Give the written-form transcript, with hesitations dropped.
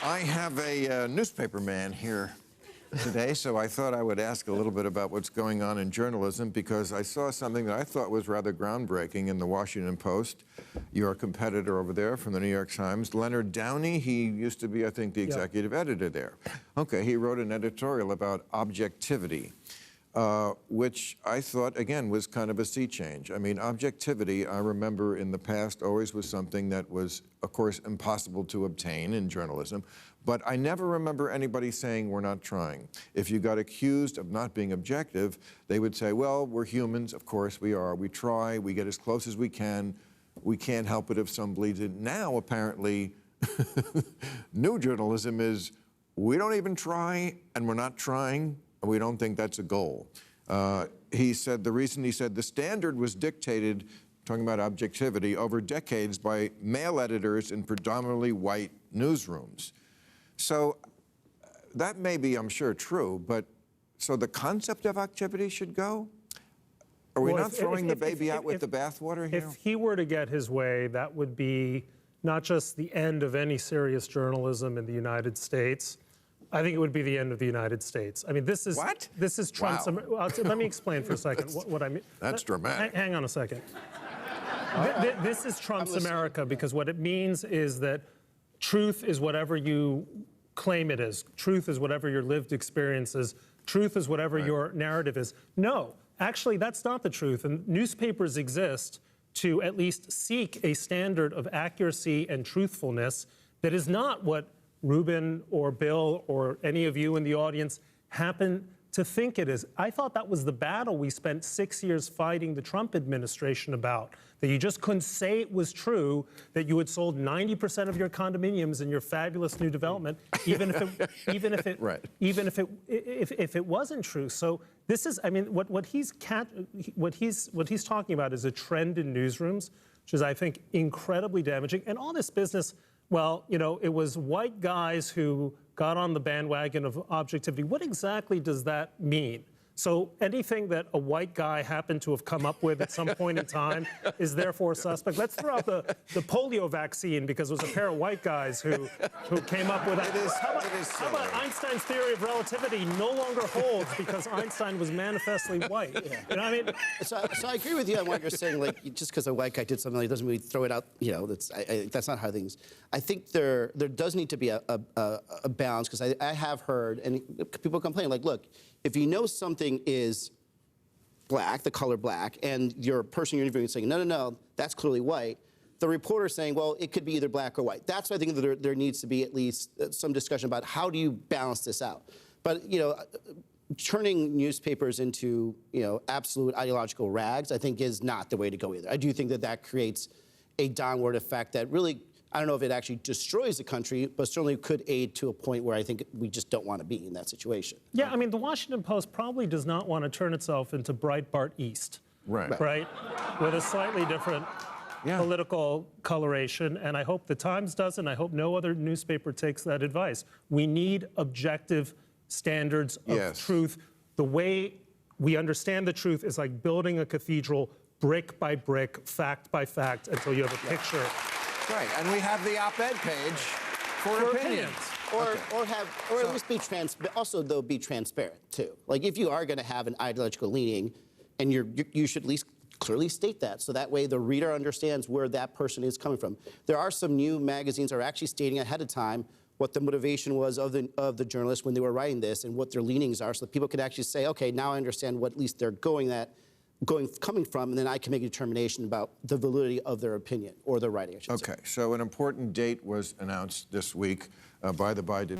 I have a newspaper man here today, so I thought I would ask a little bit about what's going on in journalism, because I saw something that I thought was rather groundbreaking in the Washington Post. Your competitor over there from the New York Times, Leonard Downey, he used to be, I think, the executive editor there. Okay, he wrote an editorial about objectivity, which I thought, again, was kind of a sea change. I mean, objectivity, I remember in the past, always was something that was, of course, impossible to obtain in journalism. But I never remember anybody saying we're not trying. If you got accused of not being objective, they would say, well, we're humans, of course we are. We try, we get as close as we can. We can't help it if some bleeds it. Now, apparently, new journalism is, we don't even try, and we're not trying, and we don't think that's a goal. He said, the reason he said the standard was dictated, talking about objectivity, over decades by male editors in predominantly white newsrooms. So that may be, I'm sure, true, but so the concept of activity should go? Are we not throwing the baby out with the bathwater here? If he were to get his way, that would be not just the end of any serious journalism in the United States. I think it would be the end of the United States. I mean, this is what? This is Trump's. Wow. Let me explain for a second what I mean. That's dramatic. Hang on a second. This is Trump's America, because what it means is that truth is whatever you claim it is. Truth is whatever your lived experience is. Truth is whatever your narrative is. No, actually, that's not the truth. And newspapers exist to at least seek a standard of accuracy and truthfulness that is not what Ruben or Bill or any of you in the audience happen to think it is. I thought that was the battle we spent 6 years fighting the Trump administration about, that you just couldn't say it was true, that you had sold 90% of your condominiums in your fabulous new development, even if it wasn't true. So this is, I mean, what he's talking about is a trend in newsrooms, which is, I think, incredibly damaging. And all this business, well, you know, it was white guys who got on the bandwagon of objectivity. What exactly does that mean? So anything that a white guy happened to have come up with at some point in time is therefore suspect. Let's throw out the polio vaccine, because it was a pair of white guys who came up with that. How about Einstein's theory of relativity no longer holds because Einstein was manifestly white? Yeah. You know what I mean? So I agree with you on what you're saying. Like, just because a white guy did something, like, doesn't mean we throw it out. You know, that's not how things. I think there does need to be a balance, because I have heard, and people complain, like, look, if you know something is black, the color black, and your person you're interviewing is saying, no, that's clearly white, the reporter saying, well, it could be either black or white. That's why I think that there needs to be at least some discussion about how do you balance this out. But, you know, turning newspapers into, you know, absolute ideological rags, I think is not the way to go either. I do think that that creates a downward effect that really, I don't know if it actually destroys the country, but certainly could aid to a point where I think we just don't want to be in that situation. Yeah, I mean, the Washington Post probably does not want to turn itself into Breitbart East. Right? With a slightly different political coloration, and I hope the Times doesn't. I hope no other newspaper takes that advice. We need objective standards of truth. The way we understand the truth is like building a cathedral brick by brick, fact by fact, until you have a picture. Right, and we have the op-ed page for opinions. Or at least be transparent. Also, though, be transparent too. Like, if you are going to have an ideological leaning, and you should at least clearly state that, so that way the reader understands where that person is coming from. There are some new magazines that are actually stating ahead of time what the motivation was of the journalists when they were writing this and what their leanings are, so that people could actually say, okay, now I understand what at least they're coming from, and then I can make a determination about the validity of their opinion or their writing, I should say. Okay, so an important date was announced this week by the Biden